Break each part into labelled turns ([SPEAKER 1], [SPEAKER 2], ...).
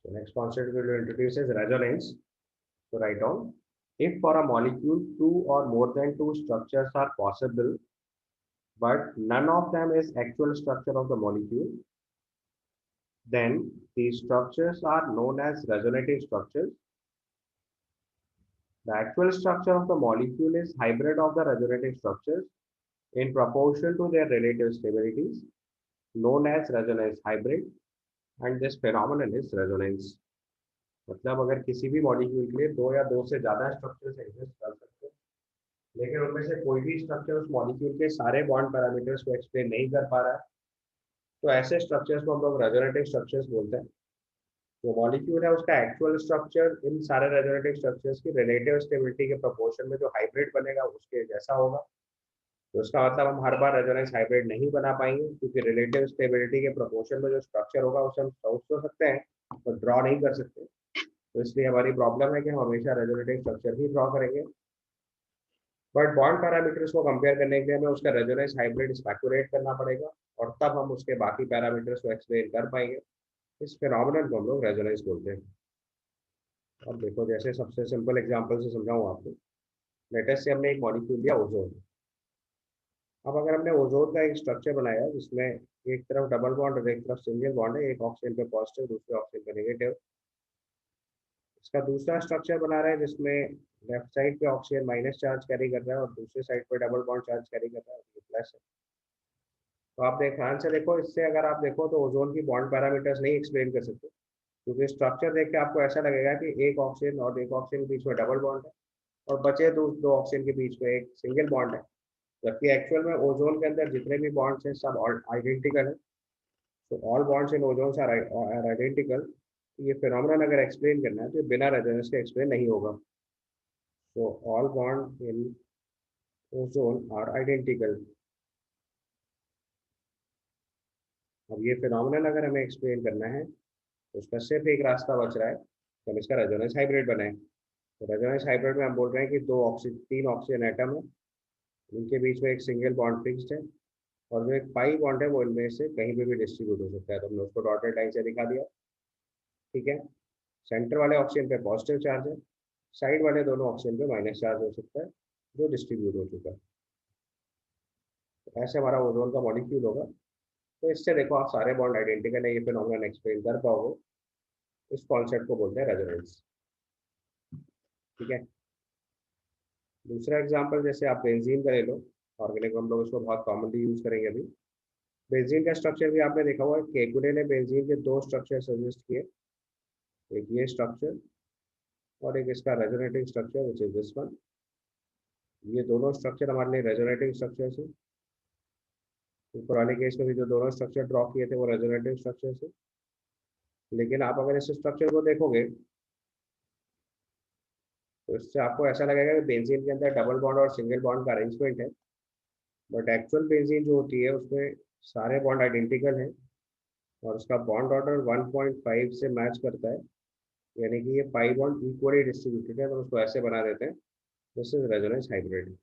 [SPEAKER 1] The next concept we will introduce is resonance. So write down, if for a molecule two or more than two structures are possible, but none of them is actual structure of the molecule, then these structures are known as resonative structures. The actual structure of the molecule is hybrid of the resonative structures in proportion to their relative stabilities, known as resonance hybrid, and this phenomenon is resonance. मतलब अगर किसी भी molecule के लिए दो या दो से ज्यादा स्ट्रक्चर्स एग्जिस्ट कर सकते हैं, लेकिन उनमें से कोई भी स्ट्रक्चर उस मॉलिक्यूल के सारे बॉन्ड पैरामीटर्स को एक्सप्लेन नहीं कर पा रहा है, तो ऐसे स्ट्रक्चर्स को हम लोग रेजोनेटिव स्ट्रक्चर्स बोलते हैं। जो मॉलिक्यूल है उसका एक्चुअल स्ट्रक्चर इन सारे रेजोनेटिव स्ट्रक्चर्स की रिलेटिव स्टेबिलिटी के प्रोपोर्शन में जो हाइब्रिड बनेगा उसके जैसा होगा। तो उसका मतलब हम हर बार रेजोनेंस हाइब्रिड नहीं बना पाएंगे, क्योंकि रिलेटिव स्टेबिलिटी के प्रोपोर्शन में जो स्ट्रक्चर होगा उसे हम सोच तो सकते हैं पर ड्रॉ नहीं कर सकते। तो इसलिए हमारी प्रॉब्लम है कि हम हमेशा रेजोनेटिव स्ट्रक्चर ही ड्रॉ करेंगे। बट बॉन्ड पैरामीटर्स को कंपेयर करने के लिए हमें उसका रेजोनेंस हाइब्रिड स्पेकुलेट करना पड़ेगा, और तब हम उसके बाकी पैरामीटर्स को एक्सप्लेन कर पाएंगे। इस फिनोमिनन को हम लोग रेजोनेंस बोलते हैं। अब देखो, जैसे सबसे सिंपल एग्जांपल से समझाऊं आपको। लेटेस्ट से हमने एक मॉलिक्यूल लिया ओजोन। अब अगर हमने ओजोन का एक स्ट्रक्चर बनाया जिसमें एक तरफ डबल बॉन्ड और एक तरफ सिंगल बॉन्ड है, एक ऑक्सीजन पे पॉजिटिव दूसरे ऑक्सीजन पे नेगेटिव। इसका दूसरा स्ट्रक्चर बना रहा है जिसमें लेफ्ट साइड पे ऑक्सीजन माइनस चार्ज कैरी कर रहा है और दूसरे साइड पे डबल बॉन्ड चार्ज कैरी कर रहा है, ये प्लस है। तो आप ध्यान से देखो, इससे अगर आप देखो तो ओजोन की बॉन्ड पैरामीटर्स नहीं एक्सप्लेन कर सकते, क्योंकि स्ट्रक्चर देख के आपको ऐसा लगेगा कि एक ऑक्सीजन और एक ऑक्सीजन के बीच में डबल बॉन्ड है और बचे दो ऑक्सीजन के बीच में एक सिंगल बॉन्ड है, जबकि एक्चुअल में ओजोन के अंदर जितने भी बॉन्ड्स हैं सब आइडेंटिकल है। तो all bonds in ozone are identical. ये फिनोमेनन अगर एक्सप्लेन करना है तो बिना रेजोनेंस के एक्सप्लेन नहीं होगा। तो all bond in ozone are identical. अब ये फिनोमेनन अगर हमें एक्सप्लेन करना है तो उसका सिर्फ एक रास्ता बच रहा है कि हम इसका रेजोनेंस हाइब्रिड बनाएं। तो रेजोनेंस हाइब्रिड में हम बोल रहे हैं कि तीन ऑक्सीजन एटम है, इनके बीच में एक सिंगल बॉन्ड फिक्स्ड है, और जो एक पाई बॉन्ड है वो इनमें से कहीं पे भी डिस्ट्रीब्यूट हो सकता है। तो हमने उसको डॉटेड लाइन से दिखा दिया। ठीक है, सेंटर वाले ऑक्सीजन पे पॉजिटिव चार्ज है, साइड वाले दोनों ऑक्सीजन पे माइनस चार्ज हो सकता है जो डिस्ट्रीब्यूट हो चुका है। तो ऐसे हमारा ओजोन का मॉलिक्यूल होगा। तो इससे देखो आप सारे बॉन्ड आइडेंटिकल है, ये फिनोमेनन एक्सप्लेन कर पाओगे। इस कॉन्सेप्ट को बोलते हैं रेजोनेंस। ठीक है, दूसरा एग्जांपल जैसे आप बेंजीन का ले लो। ऑर्गेनिक हम लोग इसको बहुत कॉमनली यूज करेंगे अभी। बेंजीन का स्ट्रक्चर भी आपने देखा हुआ है। केकुले ने बेंजीन के दो स्ट्रक्चर सजेस्ट किए, एक ये स्ट्रक्चर और एक इसका resonative structure which is this one. ये दोनों स्ट्रक्चर हमारे लिए रेजोनेटिव स्ट्रक्चर है। ऊपर वाले केस में भी जो दोनों स्ट्रक्चर ड्रॉ किए थे वो रेजोनेटिव स्ट्रक्चर है। लेकिन आप अगर इस स्ट्रक्चर को देखोगे तो इससे आपको ऐसा लगेगा कि बेंजीन के अंदर डबल बॉन्ड और सिंगल बॉन्ड का अरेंजमेंट है, बट एक्चुअल बेंजीन जो होती है उसमें सारे बॉन्ड आइडेंटिकल हैं और उसका बॉन्ड ऑर्डर 1.5 से मैच करता है। यानी कि ये पाई बॉन्ड इक्वली डिस्ट्रीब्यूटेड है, तो उसको ऐसे बना देते हैं, दिस इज रेजोनेंस हाइब्रिड।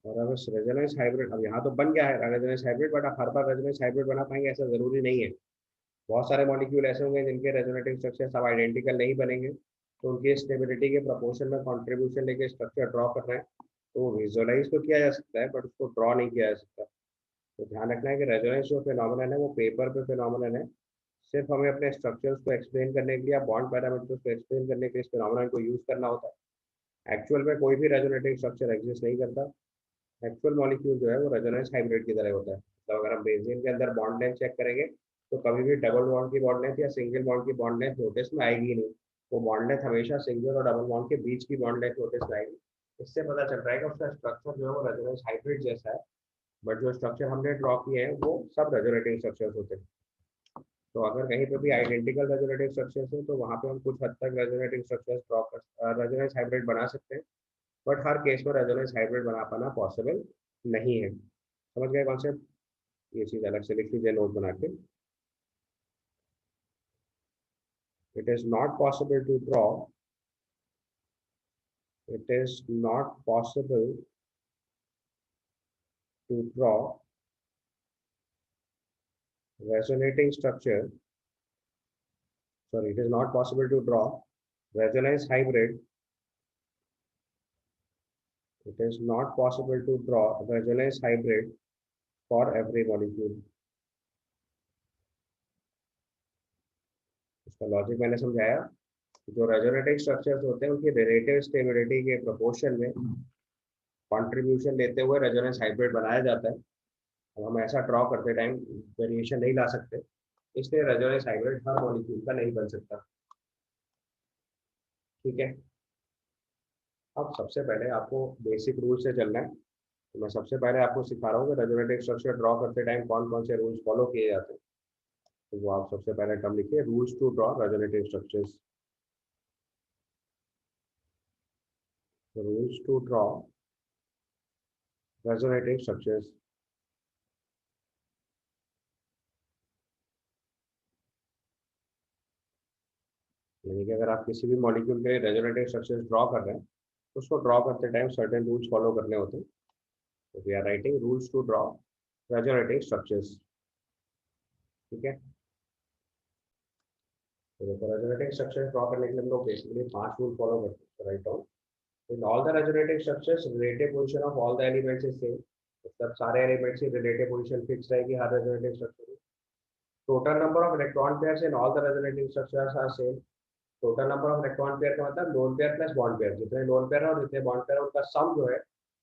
[SPEAKER 1] और अब रेजोनेंस हाइब्रिड अब यहाँ तो बन गया है रेजोनेंस हाइब्रिड, बट आप हर बार रेजोनेंस हाइब्रिड बना पाएंगे ऐसा जरूरी नहीं है। बहुत सारे मॉलिक्यूल ऐसे होंगे जिनके रेजोनेटिव स्ट्रक्चर सब आइडेंटिकल नहीं बनेंगे, तो उनकी स्टेबिलिटी के प्रोपोर्शन में कंट्रीब्यूशन लेके स्ट्रक्चर ड्रॉ कर रहे हैं, तो विजुअलाइज तो किया जा सकता है बट उसको ड्रॉ नहीं किया जा सकता। तो ध्यान रखना है कि रेजोनेंस जो फिनोमेनन है वो पेपर पे फिनोमेनन है। सिर्फ हमें अपने स्ट्रक्चर्स को एक्सप्लेन करने के लिए या बॉन्ड पैरामीटर्स को एक्सप्लेन करने के लिए इस फिनोमेनन को यूज करना होता है। एक्चुअल में कोई भी रेजोनेटिव स्ट्रक्चर एग्जिस्ट नहीं करता। एक्चुअल मॉलिक्यूल जो है वो रेजोनेंस हाइब्रिड की तरह होता है। तो अगर हम बेंजीन के अंदर बॉन्ड लेंथ चेक करेंगे तो कभी भी डबल बॉन्ड की बॉन्ड लेंथ या सिंगल बॉन्ड की बॉन्ड लेंथ नोटिस में आएगी ही नहीं। वो बॉन्ड लेंथ हमेशा सिंगल और डबल बॉन्ड के बीच की बॉन्ड लेंथ नोटिस में आएगी। इससे पता चल रहा है कि उसका स्ट्रक्चर जो है वो रेजोनेंस हाइब्रिड जैसा है, बट जो स्ट्रक्चर हमने ड्रॉ किए हैं वो सब रेजोनेटिव स्ट्रक्चर्स होते हैं। तो अगर कहीं पे भी आइडेंटिकल रेजोनेटिव स्ट्रक्चर्स हैं तो वहाँ पे हम कुछ हद तक रेजोनेटिव स्ट्रक्चर्स ड्रॉ कर रेजोनेंस हाइब्रिड बना सकते हैं, बट हर केस में रेजोनेंस हाइब्रिड बना पाना पॉसिबल नहीं है। समझ गए कॉन्सेप्ट? ये चीज अलग से लिख लीजिए नोट बना के। It is not possible to draw, it is not possible to draw resonating structure, sorry, it is not possible to draw resonance hybrid. It is not possible to draw resonance hybrid for every molecule. इसका logic मैंने समझाया। जो resonating structures होते हैं उनकी relative stability के proportion में contribution लेते हुए रेजोनेंस हाइब्रिड बनाया जाता है। अब हम ऐसा ड्रॉ करते टाइम वेरिएशन नहीं ला सकते, इसलिए रेजोनेंस हाइब्रिड हर मॉलिक्यूल का नहीं बन सकता। ठीक है, अब सबसे पहले आपको बेसिक रूल से चलना है। तो मैं सबसे पहले आपको सिखा रहा हूँ कि रेजोनेटिंग स्ट्रक्चर ड्रॉ करते टाइम कौन कौन से रूल्स फॉलो किए जाते हैं। तो वो आप सबसे पहले टर्म लिखिए, rules to draw resonating structures. Rules to draw resonating structures. यानी कि अगर आप किसी भी मॉलिक्यूल के रेजोनेटिंग स्ट्रक्चर्स ड्रॉ कर रहे हैं तो उसको ड्रॉ करते टाइम सर्टेन रूल्स फॉलो करने होते हैं। तो we are writing rules to draw resonating structures. ठीक है, तो देखो रेजोनेटिंग स्ट्रक्चर ड्रॉ करने के लिए हम लोग बेसिकली 5 रूल फॉलो करते हैं। Write down, in all the resonating structures relative position of all the elements is same. मतलब सारे एलिमेंट्स की रिलेटिव पोजीशन फिक्स रहेगी हर रेजोनेटिंग स्ट्रक्चर में। Total number of electron pairs in all the resonating structures are same. Total number of electron pair का मतलब lone pair plus bond pair, जितने lone pair है और जितने बॉन्ड पेयर है उनका सम जो है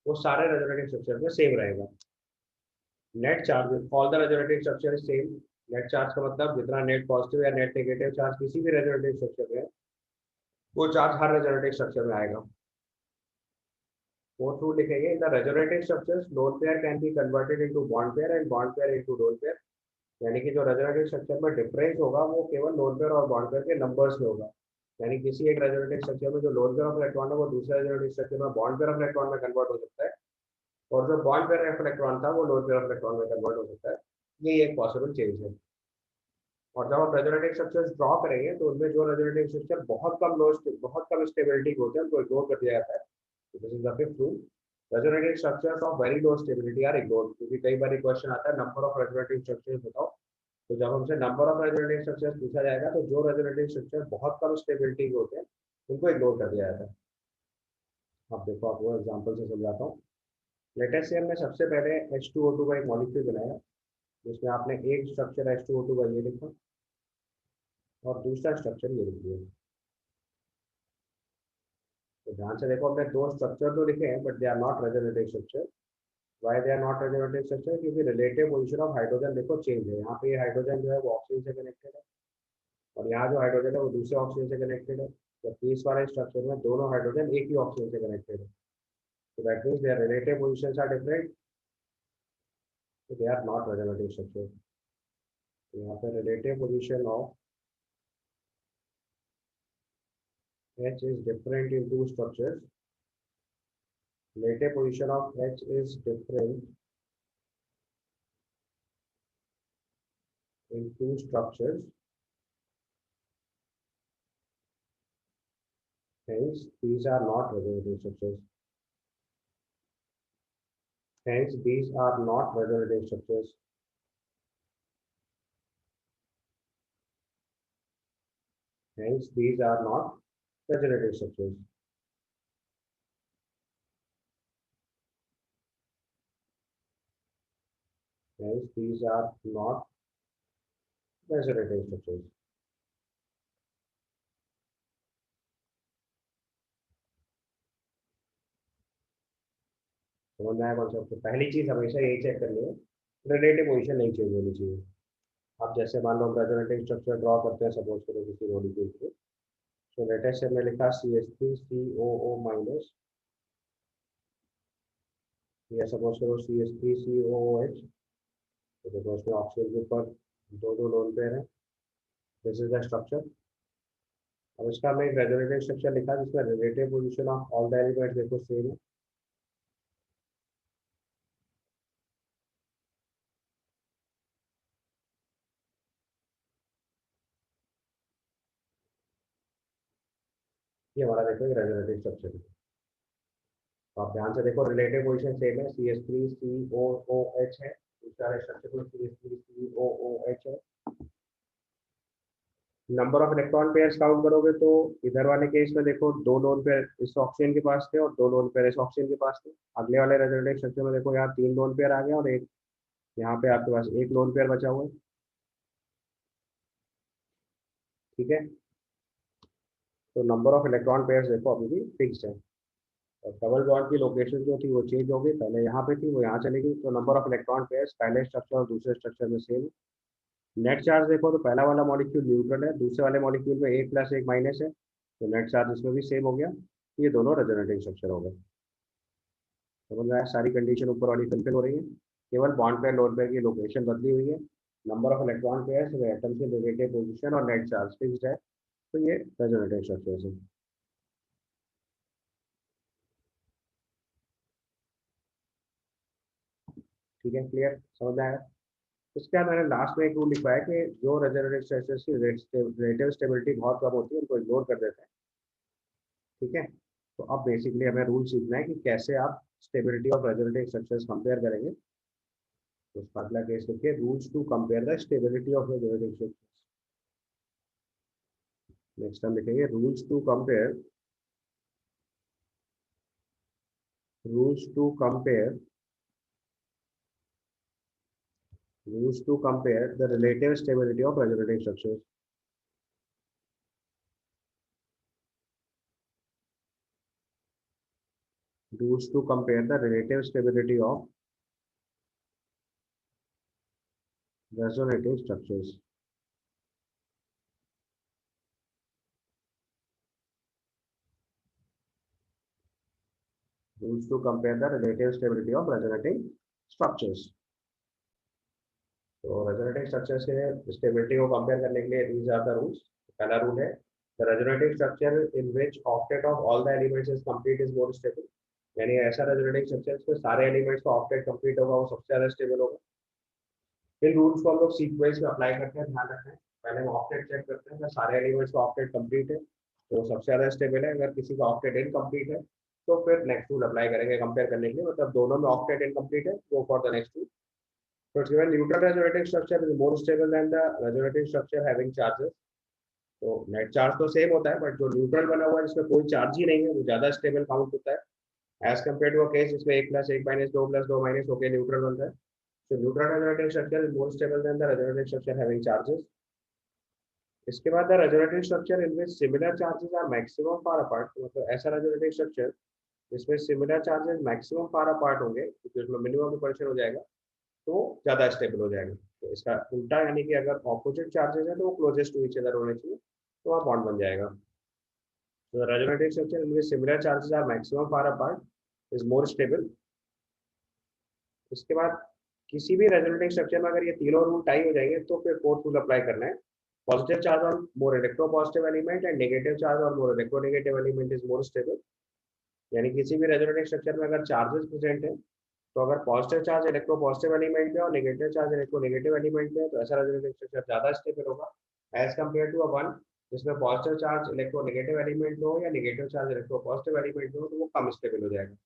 [SPEAKER 1] वो सारे रेजोनेटिंग स्ट्रक्चर में सेम रहेगा। Net charge all the resonating structure is same. Net charge का मतलब जितना नेट पॉजिटिव या नेट नेगेटिव चार्ज किसी भी रेजोनेटिंग स्ट्रक्चर में है वो चार्ज हर रेजोनेटिंग स्ट्रक्चर में आएगा। फोर्थ रूल लिखेंगे, in the resonating structures lone pair can be converted into bond pair and bond pair into lone pair. यानी कि जो रेजोनेटिंग स्ट्रक्चर में डिफरेंस होगा वो केवल लोन पेयर और बॉन्ड पेयर के नंबर्स में होगा। यानी किसी एक रेजोनेटिंग स्ट्रक्चर में जो लोन पेयर ऑफ इलेक्ट्रॉन है वो दूसरे रेजोनेटिंग स्ट्रक्चर में बॉन्ड पेयर ऑफ इलेक्ट्रॉन में कन्वर्ट हो सकता है, और जो बॉन्ड पेयर ऑफ इलेक्ट्रॉन था वो लोन पेयर ऑफ इलेक्ट्रॉन में कन्वर्ट हो सकता है। ये एक पॉसिबल चेंज है। और जब आप रेजोनेटिंग स्ट्रक्चर्स ड्रॉ करेंगे तो उनमें जो रेजोनेटिंग स्ट्रक्चर बहुत कम स्टेबिलिटी होते हैं उनको इग्नोर कर दिया जाता है। This is the fifth rule, resonating structures of very low stability are ignored. क्योंकि कई बार क्वेश्चन आता है नंबर ऑफ रेजोनेटिंग स्ट्रक्चर्स बताओ, तो जब हमसे नंबर ऑफ रेजोनेटिंग स्ट्रक्चर्स पूछा जाएगा तो जो रेजोनेटिंग स्ट्रक्चर बहुत कम स्टेबिलिटी के होते हैं उनको इग्नोर कर दिया जाता है। अब देखो आपको एग्जांपल से समझाता हूँ। लेटेस्ट से हमने सबसे पहले H2O2 का एक मॉलिक्यूल बनाया जिसमें आपने एक स्ट्रक्चर H2O2 का ये लिखा और दूसरा स्ट्रक्चर ये लिख दिया। तो ध्यान से देखो, हमने दो स्ट्रक्चर तो लिखे हैं but they are not resonating structure. Why they are not resonating structure? क्योंकि रिलेटिव पोजीशन ऑफ हाइड्रोजन देखो चेंज है। यहाँ पे ये हाइड्रोजन जो है वो ऑक्सीजन से कनेक्टेड है और यहाँ जो हाइड्रोजन है वो दूसरे ऑक्सीजन से कनेक्टेड है। जबकि इस वाले स्ट्रक्चर में दोनों हाइड्रोजन एक ही ऑक्सीजन से कनेक्टेड है। So that means their relative positions are different. So they are not resonating structure. तो यहाँ पे relative position of H is different in two structures. Relative position of H is different in two structures. Hence, these are not resonating structures. Hence, these are not resonating structures. Hence, these are not resonating structures. Hence, these are not resonating structures. समझ में आया concept? तो पहली चीज हमेशा यही check करनी है, रिलेटिव पोजीशन नहीं चेंज होनी चाहिए। अब जैसे मान लो हम रेजोनेटिंग स्ट्रक्चर ड्रॉ करते हैं सपोज करो किसी मॉलिक्यूल के, तो लेटेस्ट से हमने लिखा CH3COO माइनस, या सपोज करो CH3COOH। तो देखो उसमें ऑक्सीजन के ऊपर दो दो लोन पेयर है। This is the structure. अब इसका हमने एक रेजोनेटिंग स्ट्रक्चर लिखा जिसमें relative position of all the elements देखो सेम है। ये हमारा देखो एक रेजोनेटिंग स्ट्रक्चर है। तो आप ध्यान से देखो, रिलेटिव पोजीशन सेम है, CH3COOH है। दूसरा स्ट्रक्चर को CH3COOH OH है। Number of electron pairs count करोगे तो इधर वाले केस में देखो 2 लोन पेयर इस ऑक्सीजन के पास थे और 2 लोन पेयर इस ऑक्सीजन के पास थे। अगले वाले रेजोनेटिव स्ट्रक्चर में देखो यहाँ 3 लोन पेयर आ गया और एक यहाँ पे आपके पास 1 लोन पेयर बचा हुआ है। ठीक है, तो नंबर ऑफ इलेक्ट्रॉन पेयर्स देखो अभी भी फिक्स है और डबल बॉन्ड की लोकेशन जो थी वो चेंज हो गई, पहले यहाँ पे थी वो यहाँ चली गई। तो नंबर ऑफ इलेक्ट्रॉन पेयर्स पहले स्ट्रक्चर और दूसरे स्ट्रक्चर में सेम। नेट चार्ज देखो तो पहला वाला मॉलिक्यूल न्यूट्रल है, दूसरे वाले मॉलिक्यूल में एक प्लस एक माइनस है, तो नेट चार्ज इसमें भी सेम हो गया। ये दोनों रेजोनेटिव स्ट्रक्चर हो गए। समझ में आया? सारी कंडीशन ऊपर वाली फुलफिल हो रही है, केवल बॉन्ड पेयर लोन पेयर की लोकेशन बदली हुई है। Number of electron pairs, atom के रिलेटिव पोजीशन और नेट चार्ज फिक्स्ड है। तो ये रेजोनेटिव स्ट्रक्चर है। ठीक है, क्लियर, समझ में आया? उसके बाद मैंने लास्ट में एक रूल लिखवाया कि जो रेजोनेटिव स्ट्रक्चर्स की रिलेटिव स्टेबिलिटी बहुत कम होती है उनको इग्नोर कर देते हैं। ठीक है, तो अब बेसिकली हमें रूल सीखना है कि कैसे आप stability of resonative structures compare करेंगे। तो उसका अगला केस लिखिए, rules to compare the stability of resonative structures. Next हम लिखेंगे rules to compare, rules to compare rules to compare the relative stability of resonating structures. Rules to compare the relative stability of resonating structures. Rules to compare the relative stability of resonating structures. तो resonative structure से stability को compare करने के लिए these are the rules. पहला rule है the resonating structure in which octet of all the elements is complete is more stable. यानी ऐसा रेजोनेटिव स्ट्रक्चर जिसमें सारे एलिमेंट्स का ऑक्टेट कंप्लीट होगा वो सबसे ज्यादा स्टेबल होगा। इन रूल्स को हम लोग सीक्वेंस में अप्लाई करते हैं, ध्यान रखना है। पहले हम ऑक्टेट चेक करते हैं, अगर सारे एलिमेंट्स का ऑक्टेट कंप्लीट है तो सबसे ज्यादा स्टेबल है। अगर किसी का ऑक्टेट इनकम्प्लीट है तो फिर नेक्स्ट रूल अप्लाई करेंगे कंपेयर करने के लिए, मतलब दोनों में ऑक्टेट इनकम्प्लीट है, go for the next rule. So it's given neutral resonating structure is more stable than the resonating structure having charges. तो नेट चार्ज तो सेम होता है बट जो न्यूट्रल बना हुआ है जिसमें कोई चार्ज ही नहीं है वो ज्यादा स्टेबल काउंट होता है as compare to a case जिसमें एक प्लस एक माइनस दो प्लस दो माइनस होकर न्यूट्रल बनता है। So neutral resonating structure is more stable than the resonating structure having charges. इसके बाद द रेजोनेटिव स्ट्रक्चर इनमें similar charges are maximum far apart, मतलब ऐसा रेजोनेटिव स्ट्रक्चर जिसमें similar charges maximum far apart होंगे क्योंकि उसमें मिनिमम रिपल्शन हो जाएगा तो ज्यादा स्टेबल हो जाएगा। तो इसका उल्टा यानी कि अगर ऑपोजिट चार्जेस है तो वो क्लोजेस्ट टू ईच अदर होने चाहिए, तो वहाँ बॉन्ड बन जाएगा। तो रेजोनेटिव स्ट्रक्चर इनमें similar charges are maximum far apart is more stable. इसके बाद किसी भी रेजोनेटिव स्ट्रक्चर में अगर ये तीनों रूल टाई हो जाएंगे तो फिर फोर्थ रूल अप्लाई करना है, positive charge on more electropositive element and negative charge on more electronegative element is more stable. यानी किसी भी रेजोनेटिव स्ट्रक्चर में अगर चार्जेस प्रेजेंट है तो अगर positive charge electro positive element में और negative charge electro negative element में तो ऐसा रेजोनेटिव स्ट्रक्चर ज्यादा स्टेबल होगा as compare to a one जिसमें positive charge electro negative element हो या negative charge electro positive element हो तो वो कम स्टेबल हो जाएगा।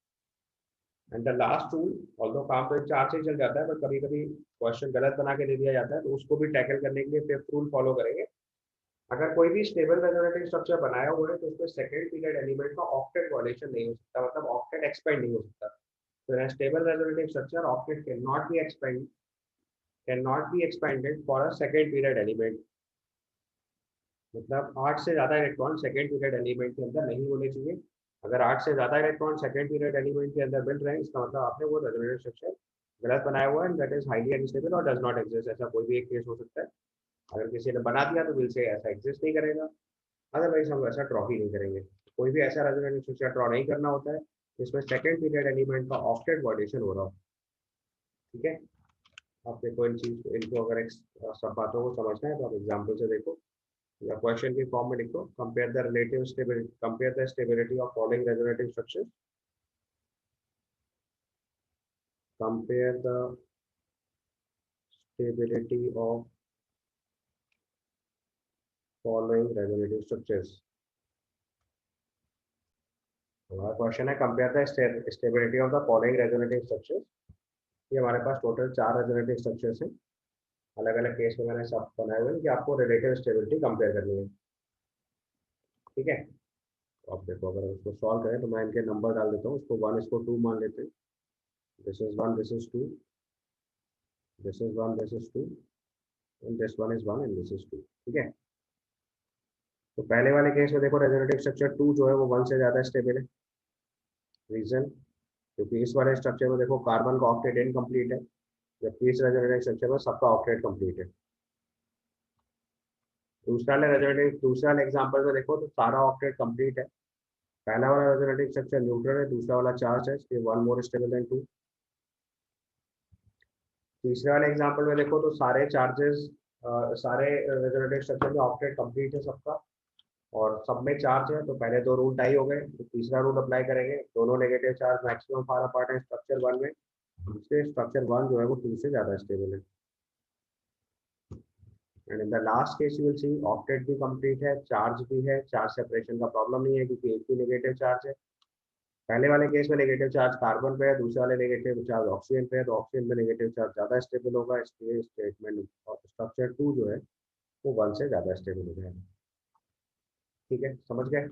[SPEAKER 1] And the last rule, although काम तो चार से ही चल जाता है पर कभी कभी क्वेश्चन गलत बना के दे दिया जाता है तो उसको भी टैकल करने के लिए फिफ्थ रूल फॉलो करेंगे। अगर कोई भी स्टेबल रेजोनेटिव स्ट्रक्चर बनाया हुआ है तो उसमें सेकंड पीरियड एलिमेंट का ऑक्टेट वायलेशन नहीं हो सकता, मतलब ऑक्टेट एक्सपेंड नहीं हो सकता। So in a stable resonative structure, octet cannot be expanded for a second period element. मतलब 8 से ज्यादा इलेक्ट्रॉन सेकंड पीरियड एलिमेंट के अंदर नहीं होने चाहिए। अगर 8 से ज्यादा इलेक्ट्रॉन सेकंड पीरियड एलिमेंट के अंदर मिल रहे हैं इसका मतलब आपने वो रेजोनेटिव स्ट्रक्चर गलत बनाया हुआ है, दैट इज हाईली अनस्टेबल और डज नॉट एग्जिस्ट। ऐसा कोई भी एक केस हो सकता है, अगर किसी ने बना दिया तो विल से ऐसा एग्जिस्ट नहीं करेगा, अदरवाइज हम ऐसा ड्रॉ ही नहीं करेंगे। कोई भी ऐसा रेजोनेटिव स्ट्रक्चर ड्रॉ नहीं करना होता है जिसमें सेकंड पीरियड एलिमेंट का ऑक्टेट वायलेशन हो रहा हो। ठीक है, आप देखो इन चीज इनको अगर सब बातों को समझना है तो आप एग्जाम्पल से देखो या क्वेश्चन के फॉर्म में लिखो, compare the relative stability, compare the stability of following resonative structure, compare the stability of following resonative structures. हमारा क्वेश्चन है compare the stability of the following resonative structures. ये हमारे पास टोटल 4 रेजोनेटिव स्ट्रक्चर्स हैं, अलग अलग case में मैंने सब बनाए हुए हैं कि आपको रिलेटिव स्टेबिलिटी कंपेयर करनी है। ठीक है, तो आप देखो अगर उसको सॉल्व करें तो मैं इनके नंबर डाल देता हूँ, इसको 1 इसको 2 मान लेते हैं। This is 1, this is 2, this is 1, this is 2, and this one is 1 and this is 2। ठीक है, तो पहले वाले केस में देखो रेजोनेटिव स्ट्रक्चर 2 जो है वो 1 से ज़्यादा स्टेबल है। रीजन, क्योंकि इस वाले स्ट्रक्चर में देखो कार्बन का ऑक्टेट इनकम्प्लीट है, जबकि इस रेजोनेटिव स्ट्रक्चर में सबका ऑक्टेट कंप्लीट है। दूसरा एग्जांपल में देखो तो सारा ऑक्टेट कंप्लीट है। पहला वाला रेजोनेटिव स्ट्रक्चर न्यूट्रल है, दूसरा वाला चार्ज है, इसलिए 1 मोर स्टेबल देन 2। तीसरे वाले एग्जांपल में देखो तो सारे चार्जेस, सारे रेजोनेटिव स्ट्रक्चर में ऑक्टेट कंप्लीट है सबका, और सब में चार्ज है, तो पहले दो रूल टाई हो गए, तो तीसरा रूल अप्लाई करेंगे। दोनों negative charge maximum far apart है स्ट्रक्चर 1 में, इसलिए स्ट्रक्चर 1 जो है वो 2 से ज़्यादा स्टेबल है। And in the last case you will see octet भी कंप्लीट है, चार्ज भी है, चार्ज सेपरेशन का प्रॉब्लम नहीं है क्योंकि एक ही नेगेटिव चार्ज है। पहले वाले केस में नेगेटिव चार्ज कार्बन पे है, दूसरे वाले नेगेटिव चार्ज ऑक्सीजन पे है, तो ऑक्सीजन में नेगेटिव चार्ज ज़्यादा स्टेबल होगा, इसलिए स्टेटमेंट स्ट्रक्चर 2 जो है वो 1 से ज़्यादा स्टेबल हो जाएगा। ठीक है, समझ गए।